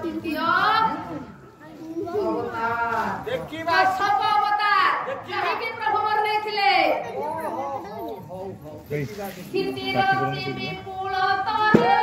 तृतीय अवतार देखिबा सब अवतार काहे प्रभु मर नहीं थिले तृतीय रति विपुल तरे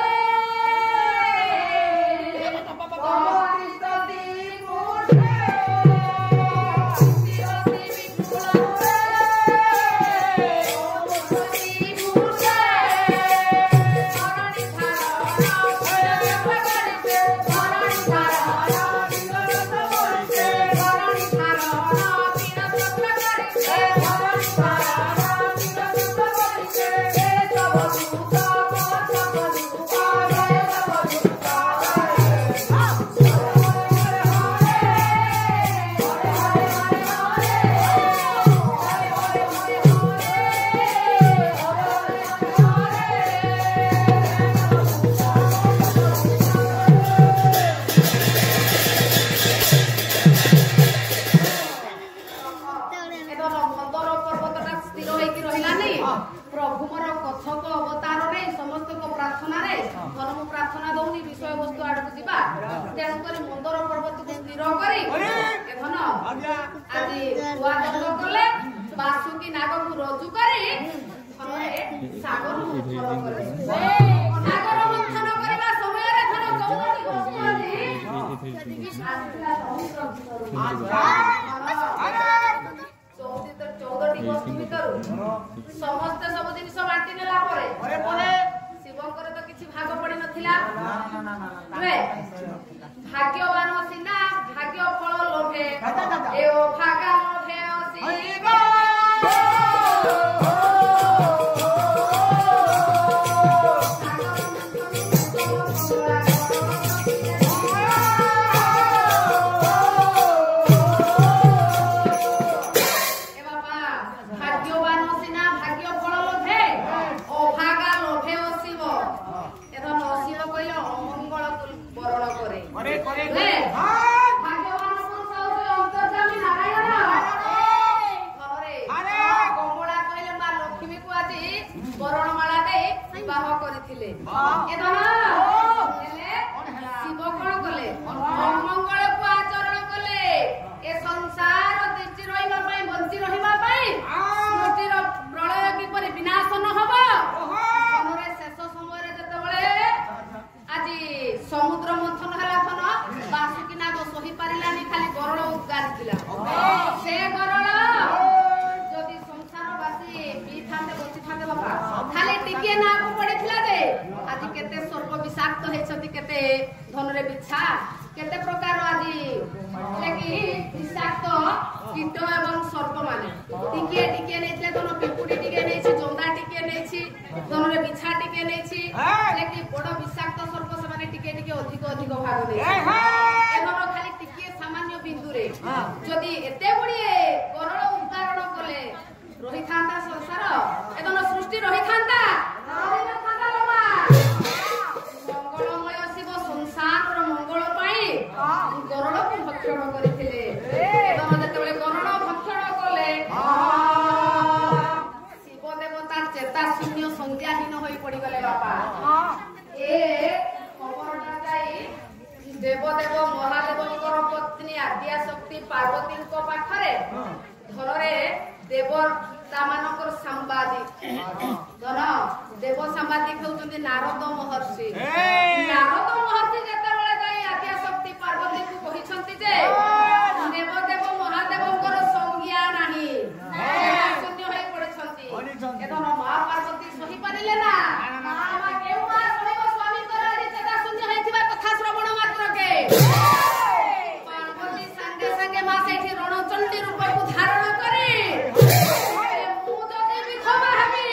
समस्त सब जिन बांटी नेला शिवकर तो किसी भाग पड़ी नथिला भाग्यवान सिना भाग्य फल लोभे ए भागा लोभे शिव समुद्र मंथन हला थन बासुकी नाग सही पारिलानी खाली गरल उगारिथिला से गरल जदि संसार बासी पी थांते बची थांते बाबा खाली टिके नाग पड़िथिला जे आज केते सर्प विषाक्त हेछति केते धनरे बिछा केते प्रकार आज लेकि विषाक्त कीट एवं सर्प माने टिके टिके नेछले धन पिपुडी टिके नेछि जोंदा टिके नेछि धनरे बिछा टिके नेछि लेकि बड़ विषाक्त सर्प टिके टिके अधिक अधिक भाग दे एधर खाली टिके सामान्य बिंदु रे जदि एते गुडिए करल उदाहरण कले रही थांता संसार एधर सृष्टि रही थांता रही न थांता लोमा मंगलमय शिव संसार रो मंगल पाई करल को भक्षण करिथिले एधर जते बेले करल भक्षण कले शिव देवता चेता शून्य संज्ञाहीन होई पड़ी गले बापा ए देवदेव महादेव पत्नी आद्या शक्ति पार्वती पाखरे धरे देवता मानकर सांबादिक धन देव सांबादिक होउछन्ति नारद महर्षि नारद महर्षि जेतेबेले जाई आद्या शक्ति पार्वती को कहिसन्ति जे देवदेव महादेवकर संज्ञा नाही शून्य होई पड़छन्ति एधन मां पार्वती सही पारिले ना मां केउ मां सहिब स्वामी कर चेता शून्य होइथिबा कथा श्रवण मात्र के पार्वती संगे संगे मां सेठी रणचंडी रूप को धारण करे मु जदि विधवा हेबी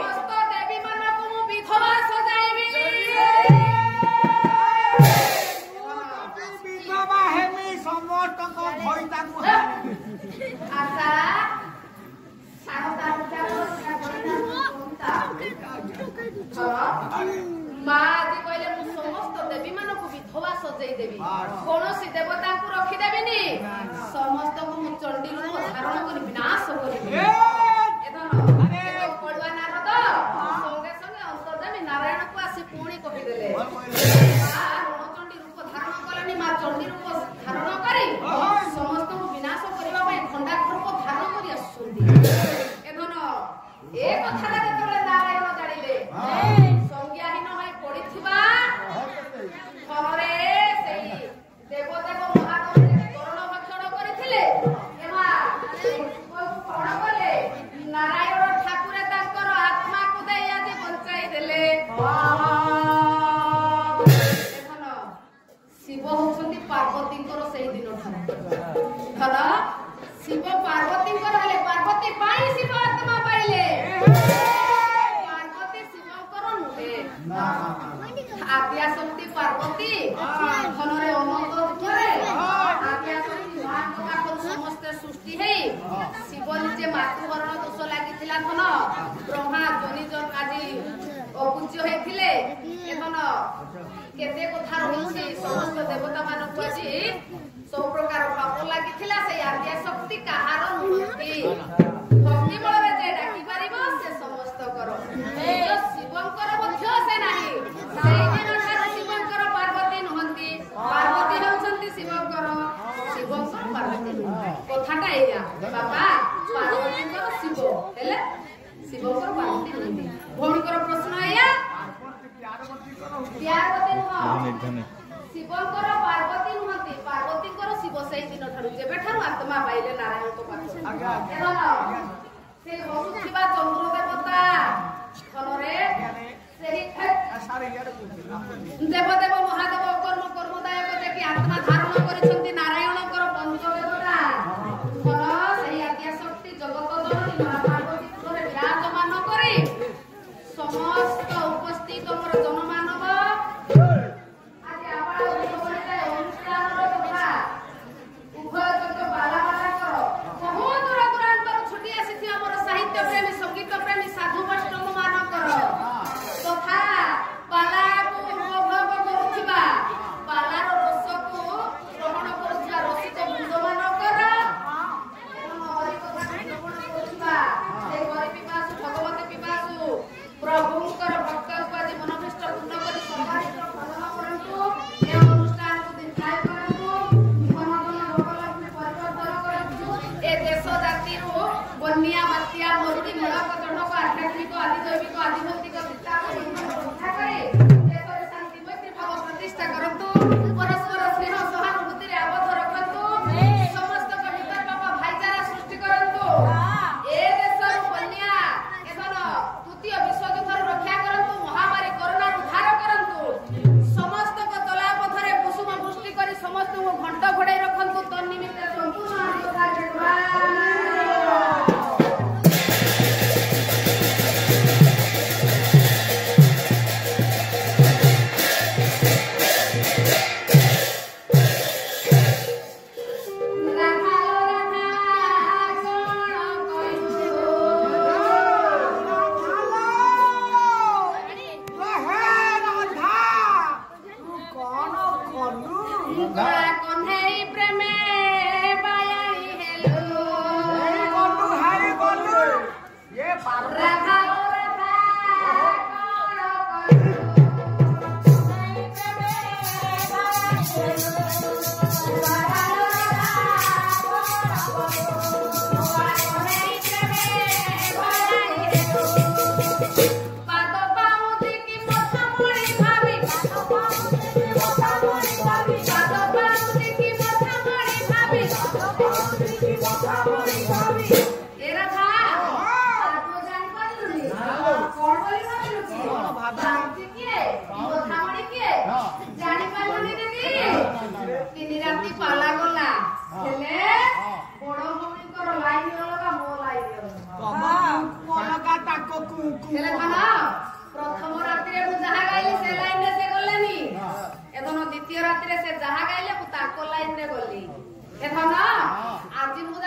समस्त देवी मानक मु विधवा सजाइबी विधवा हेबी समस्त को भइता को आशा सानता मां आदि कहले मु समस्त देवी मानक विधवा सजाई देबी कोनोसी देवता को रखी देबिनी समस्त को मु चंडी रूप धारण कर विनाश करिबी एधन तो पड़वा नारद संगे संगे अंतर्जामी नारायण को आसी पुणी कहि देले ଆଦ୍ୟାଶକ୍ତି ପାର୍ବତୀ ଧନରେ ଅନନ୍ତ ରୂପରେ ଆଦ୍ୟାଶକ୍ତି ମାଙ୍କ ପାଖରୁ ସମସ୍ତେ ସୃଷ୍ଟି ହେଇ ଶିବ ନିଜେ ମାତୃହରଣ ଦୋଷ ଲାଗିଥିଲା ଧନ ବ୍ରହ୍ମା ଆଜି ଅପୂଜ୍ୟ ହେଇଥିଲେ ଧନ କେତେ କଥା ରହିଛି ସମସ୍ତ ଦେବତା ମାନଙ୍କୁ ଆଜି ସବୁ ପ୍ରକାର ପାପ ଲାଗିଥିଲା ସେଇ ଆଦ୍ୟାଶକ୍ତି କାହାର ନୁହନ୍ତି ଭକ୍ତି ବଳରେ ଯେ ଡାକି ପାରିବ ସେ ସମସ୍ତଙ୍କର ଶିବଙ୍କର ମଧ୍ୟ ସେ ନାହିଁ ସେଇଦିନ ଠାରୁ ଶିବଙ୍କର ପାର୍ବତୀ ନୁହନ୍ତି ପାର୍ବତୀ ହେଉଛନ୍ତି ଶିବଙ୍କର ପାର୍ବତୀ କଥାଟା ଏଇଆ ବାପା ପାର୍ବତୀଙ୍କର ଶିବ ହେଲେ ଶିବଙ୍କର ପାର୍ବତୀ ନୁହନ୍ତି ଭଉଣୀଙ୍କର ପ୍ରଶ୍ନ ଏଇଆ ଶିବଙ୍କର ପାର୍ବତୀ ନୁହନ୍ତି ପାର୍ବତୀଙ୍କର ଶିବ ସେଇ ଦିନ ଠାରୁ ଯେବେଠାରୁ ଆତ୍ମା ପାଇଲେ ନାରାୟଣଙ୍କ ପାଖରେ ସେ ବସୁଥିବା ଚନ୍ଦ୍ର ଦେବତା ଫଳରେ ଦେବଦେବ ମହାଦେବ କର୍ମଦାୟକ ଦେଖି ଆତ୍ମା ଧାରଣ କରିଛନ୍ତି ନାରାୟଣଙ୍କର ପଞ୍ଚ ଦେବତା ଫଳ ସେହି ଆଦ୍ୟାଶକ୍ତି ଜଗତ ଜନନୀ ମହାପାର୍ବତୀ ପୀଠରେ ବିରାଜମାନ କରି ସମସ୍ତ ଉପସ୍ଥିତ ମୋର ଜନମାନବ ଆଜି ଆପଣ ଅନୁଷ୍ଠାନର କଥା ଉଭୟ ଯଜ୍ଞ ବାଲାମାନଙ୍କର ବହୁ ଦୂର ଦୂରାନ୍ତର ଛୁଟି ଆସିଥିବା ମୋର ସାହିତ୍ୟ ପ୍ରେମୀ ସଙ୍ଗୀତ ପ୍ରେମୀ ସାଧୁ ବୈଷ୍ଣବ ମାନଙ୍କର ତଥା ପାଲାକୁ ଉପଭୋଗ କରୁଥିବା ପାଲାର ରସକୁ ଗ୍ରହଣ କରୁଥିବା ରସିକ ବୃନ୍ଦ ମାନଙ୍କର ହରିକଥା ଶ୍ରବଣ କରୁଥିବା ସେ ହରି ପିପାସୁ ଭଗବତୀ ପିପାସୁ ପ୍ରଭୁଙ୍କର ଭକ୍ତଙ୍କୁ ଆଜି ମନୋଭୀଷ୍ଟ ପୂର୍ଣ୍ଣ କରି ସର୍ବାଧିକ ପ୍ରଦାନ କରନ୍ତୁ ଏ ଅନୁଷ୍ଠାନକୁ ଦୀର୍ଘାୟୁ କରନ୍ତୁ ଜୀବନଗଣ ଲୋକଲକ୍ଷ୍ମୀ ପରିବର୍ତ୍ତନ କରନ୍ତୁ ଏ ଦେଶ ଜାତିରୁ ବନ୍ୟା ବାତ୍ୟା ମରୁଡ଼ି ମୂଳକ ଜଣକ ଆଧ୍ୟାତ୍ମିକ ଆଦିଦୈବିକ ଆଦିଭୌତିକ ବିସ୍ତାର ରକ୍ଷା କରି ଦେଶରେ ଶାନ୍ତି ମୈତ୍ରୀ ଭାବ ପ୍ରତିଷ୍ଠା କରନ୍ତୁ ପରସ୍ପର ସ୍ନେହ ସହାନୁଭୂତିରେ ଆବଦ୍ଧ ରଖନ୍ତୁ ସମସ୍ତଙ୍କ ଭିତରେ ବାପା ଭାଇଚାରା ସୃଷ୍ଟି କରନ୍ତୁ ଏ ଦେଶରୁ ବନ୍ୟା ତୃତୀୟ ବିଶ୍ୱଯୁଦ୍ଧରୁ ରକ୍ଷା କରନ୍ତୁ ମହାମାରୀ କରୋନାରୁ ଉଦ୍ଧାର କରନ୍ତୁ ସମସ୍ତଙ୍କ ତଳାପଥରେ କୁସୁମ ବୃଷ୍ଟି କରି ସମସ୍ତଙ୍କୁ ଘଣ୍ଟ ଘୋଡ଼ାଇ ରଖନ୍ତୁ ତନ୍ନିମିତ୍ତ ସମ୍ପୂର୍ଣ୍ଣ प्रथम रात्रि जहा गाइले से लाइन से गलेनी एथन द्वितीय रात्रि से जहा गाइले लाइन रे गली एथन आज मु